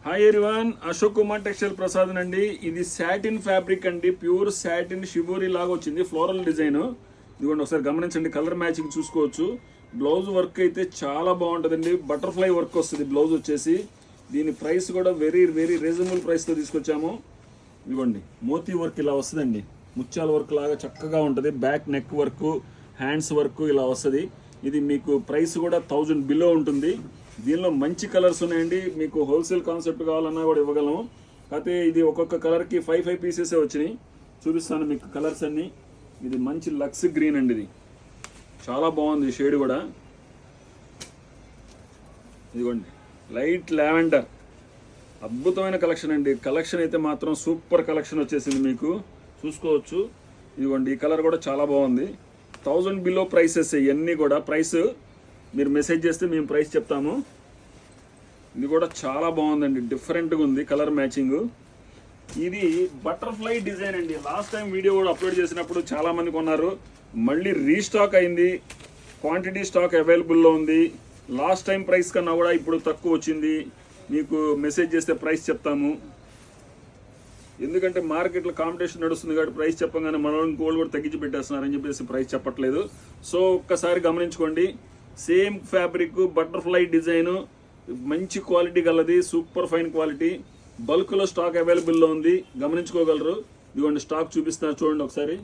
Hi everyone, Ashok Kumar textile Prasad అండి. ఇది satin fabric అండి, ప్యూర్ సాటిన్ షిబోరి లాగా వచ్చింది, ఫ్లోరల్ డిజైన్. ఇదిగోండి ఒకసారి గమనించండి, కలర్ మ్యాచింగ్ చూసుకోవచ్చు. బ్లౌజ్ వర్క్ అయితే చాలా బాగుంటుందండి, బటర్ఫ్లై వర్క్ వస్తుంది బ్లౌజ్ వచ్చేసి. దీని ప్రైస్ కూడా వెరీ వెరీ రీజనబుల్ ప్రైస్తో తీసుకొచ్చాము. ఇదిగోండి మోతీ వర్క్ ఇలా వస్తుందండి, ముత్యాల వర్క్ లాగా చక్కగా ఉంటుంది. Back neck work, hands work ఇలా వస్తుంది. ఇది మీకు ప్రైస్ కూడా 1000 బిలో ఉంటుంది. దీనిలో మంచి కలర్స్ ఉన్నాయండి, మీకు హోల్సేల్ కాన్సెప్ట్ కావాలన్నా కూడా ఇవ్వగలము. కాకపోతే ఇది ఒక్కొక్క కలర్కి 5 పీసెసే వచ్చినాయి. చూపిస్తాను మీకు కలర్స్ అన్నీ. ఇది మంచి లక్స్ గ్రీన్ అండి, ఇది చాలా బాగుంది షేడ్ కూడా. ఇదిగోండి లైట్ లావెండర్, అద్భుతమైన కలెక్షన్ అండి. కలెక్షన్ అయితే మాత్రం సూపర్ కలెక్షన్ వచ్చేసింది, మీకు చూసుకోవచ్చు. ఇదిగోండి ఈ కలర్ కూడా చాలా బాగుంది. 1000 బిలో ప్రైసెస్ ఇవన్నీ కూడా. ప్రైస్ మీరు మెసేజ్ చేస్తే మేము ప్రైస్ చెప్తాము. ఇది కూడా చాలా బాగుందండి, డిఫరెంట్గా ఉంది కలర్ మ్యాచింగ్. ఇది బటర్ఫ్లై డిజైన్ అండి. లాస్ట్ టైం వీడియో కూడా అప్లోడ్ చేసినప్పుడు చాలా మంది కొన్నారు, మళ్ళీ రీస్టాక్ అయింది. క్వాంటిటీ స్టాక్ అవైలబుల్లో ఉంది. లాస్ట్ టైం ప్రైస్ కన్నా కూడా ఇప్పుడు తక్కువ వచ్చింది. మీకు మెసేజ్ చేస్తే ప్రైస్ చెప్తాము. ఎందుకంటే మార్కెట్లో కాంపిటీషన్ నడుస్తుంది కాబట్టి ప్రైస్ చెప్పగానే మనం ఇంకోళ్ళు కూడా తగ్గించి పెట్టేస్తున్నారని చెప్పేసి ప్రైస్ చెప్పట్లేదు. సో ఒక్కసారి గమనించుకోండి. సేమ్ ఫ్యాబ్రిక్, బటర్ఫ్లై డిజైన్, మంచి క్వాలిటీ గలది, సూపర్ ఫైన్ క్వాలిటీ. బల్క్లో స్టాక్ అవైలబుల్లో ఉంది, గమనించుకోగలరు. ఇదిగోండి స్టాక్ చూపిస్తున్నారు చూడండి ఒకసారి.